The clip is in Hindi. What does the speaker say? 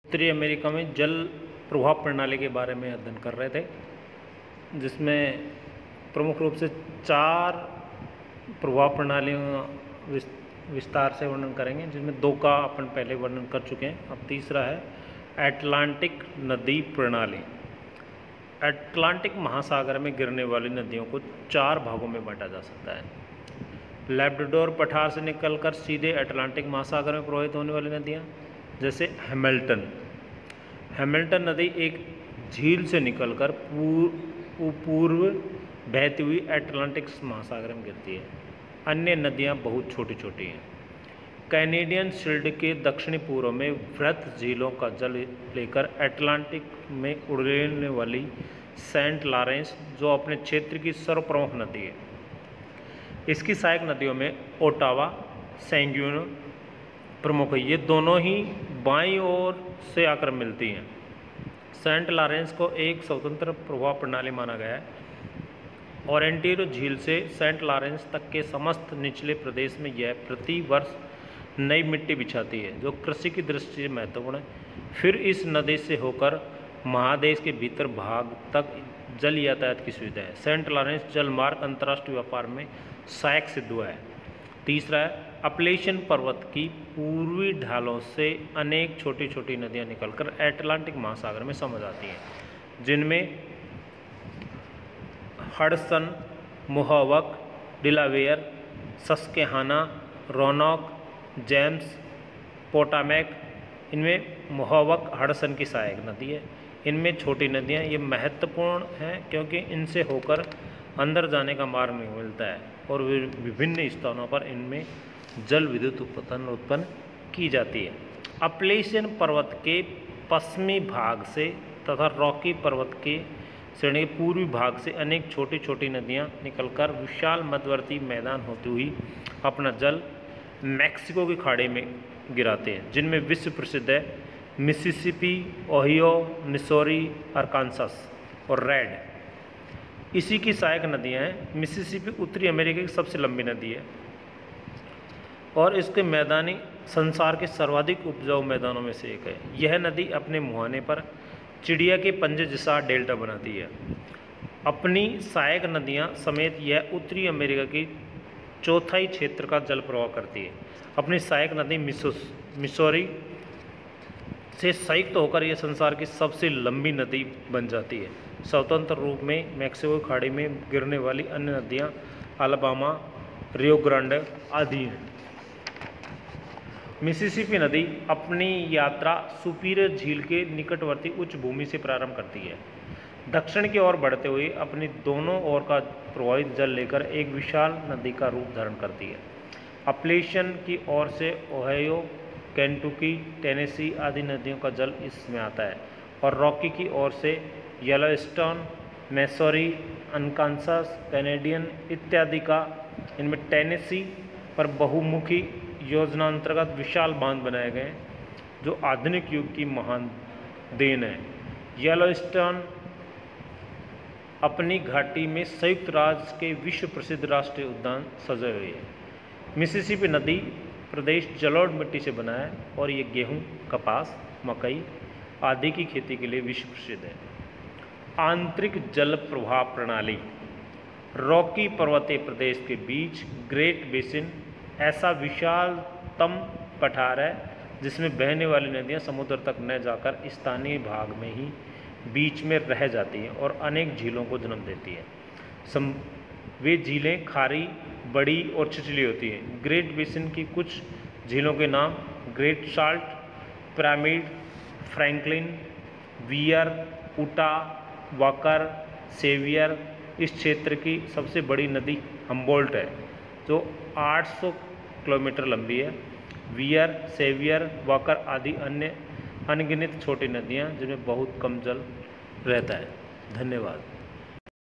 उत्तरी अमेरिका में जल प्रवाह प्रणाली के बारे में अध्ययन कर रहे थे, जिसमें प्रमुख रूप से 4 प्रवाह प्रणालियों विस्तार से वर्णन करेंगे, जिसमें 2 का अपन पहले वर्णन कर चुके हैं। अब तीसरा है अटलांटिक नदी प्रणाली। अटलांटिक महासागर में गिरने वाली नदियों को 4 भागों में बांटा जा सकता है। लैब्राडोर पठार से निकलकर सीधे अटलांटिक महासागर में प्रवाहित होने वाली नदियाँ, जैसे हैमिल्टन नदी एक झील से निकलकर पूर्व बहती हुई अटलांटिक महासागर में गिरती है। अन्य नदियाँ बहुत छोटी छोटी हैं। कैनेडियन शील्ड के दक्षिणी पूर्व में वृहत झीलों का जल लेकर अटलांटिक में उड़ने वाली सेंट लॉरेंस, जो अपने क्षेत्र की सर्वप्रमुख नदी है। इसकी सहायक नदियों में ओटावा, सैंग्यून प्रमुख है। ये दोनों ही बाईं ओर से आकर मिलती हैं। सेंट लॉरेंस को एक स्वतंत्र प्रवाह प्रणाली माना गया है। ओरेंटिरो झील से सेंट लॉरेंस तक के समस्त निचले प्रदेश में यह प्रति वर्ष नई मिट्टी बिछाती है, जो कृषि की दृष्टि से महत्वपूर्ण है। फिर इस नदी से होकर महादेश के भीतर भाग तक जल यातायात की सुविधा है। सेंट लॉरेंस जलमार्ग अंतर्राष्ट्रीय व्यापार में सहायक सिद्ध हुआ है। तीसरा है अपलेशियन पर्वत की पूर्वी ढालों से अनेक छोटी छोटी नदियां निकलकर अटलांटिक महासागर में समा जाती हैं, जिनमें हडसन, मोहावक, डिलावेयर, सस्केहाना, रोनॉक, जेम्स, पोटामेक। इनमें मोहावक हडसन की सहायक नदी है। इनमें छोटी नदियां ये महत्वपूर्ण हैं क्योंकि इनसे होकर अंदर जाने का मार्ग नहीं मिलता है और विभिन्न स्थानों पर इनमें जल विद्युत उत्पन्न की जाती है। अपलेशियन पर्वत के पश्चिमी भाग से तथा रॉकी पर्वत के श्रेणी के पूर्वी भाग से अनेक छोटी छोटी नदियां निकलकर विशाल मध्यवर्ती मैदान होती हुई अपना जल मैक्सिको की खाड़ी में गिराते हैं, जिनमें विश्व प्रसिद्ध है मिसिसिपी, ओहियो, मिसौरी, अरकानसास और रेड। इसी की सहायक नदियां हैं। मिसिसिपी उत्तरी अमेरिका की सबसे लंबी नदी है और इसके मैदानी संसार के सर्वाधिक उपजाऊ मैदानों में से एक है। यह नदी अपने मुहाने पर चिड़िया के पंजे जैसा डेल्टा बनाती है। अपनी सहायक नदियां समेत यह उत्तरी अमेरिका की चौथाई क्षेत्र का जल प्रवाह करती है। अपनी सहायक नदी मिसौरी से संयुक्त होकर यह संसार की सबसे लंबी नदी बन जाती है। स्वतंत्र रूप में मैक्सिको खाड़ी में गिरने वाली अन्य नदियां अलाबामा, रियो ग्रांडे आदि हैं। मिसिसिपी नदी अपनी यात्रा सुपीरियर झील के निकटवर्ती उच्च भूमि से प्रारंभ करती है। दक्षिण की ओर बढ़ते हुए अपनी दोनों ओर का प्रवाहित जल लेकर एक विशाल नदी का रूप धारण करती है। अपलेशियन की ओर से ओहायो, केंटुकी, टेनेसी आदि नदियों का जल इसमें आता है और रॉकी की ओर से येलोस्टोन, मिसौरी, अरकानसास, कैनेडियन इत्यादि का। इनमें टेनेसी पर बहुमुखी योजना अंतर्गत विशाल बांध बनाए गए, जो आधुनिक युग की महान देन है। येलोस्टोन अपनी घाटी में संयुक्त राज्य के विश्व प्रसिद्ध राष्ट्रीय उद्यान सजे हुए है। मिसिसिपी नदी प्रदेश जलोढ़ मिट्टी से बना है और ये गेहूं, कपास, मकई आदि की खेती के लिए विश्व प्रसिद्ध है। आंतरिक जल प्रवाह प्रणाली। रॉकी पर्वतीय प्रदेश के बीच ग्रेट बेसिन ऐसा विशालतम पठार है जिसमें बहने वाली नदियां समुद्र तक न जाकर स्थानीय भाग में ही बीच में रह जाती हैं और अनेक झीलों को जन्म देती है। वे झीलें खारी, बड़ी और छिछली होती हैं। ग्रेट बेसिन की कुछ झीलों के नाम great salt, pyramid, Franklin, wear, उटा, वाकर, सेवियर। इस क्षेत्र की सबसे बड़ी नदी हम्बोल्ट है, जो 800 किलोमीटर लंबी है। वियर, सेवियर, वाकर आदि अन्य अनगिनत छोटी नदियाँ जिनमें बहुत कम जल रहता है। धन्यवाद।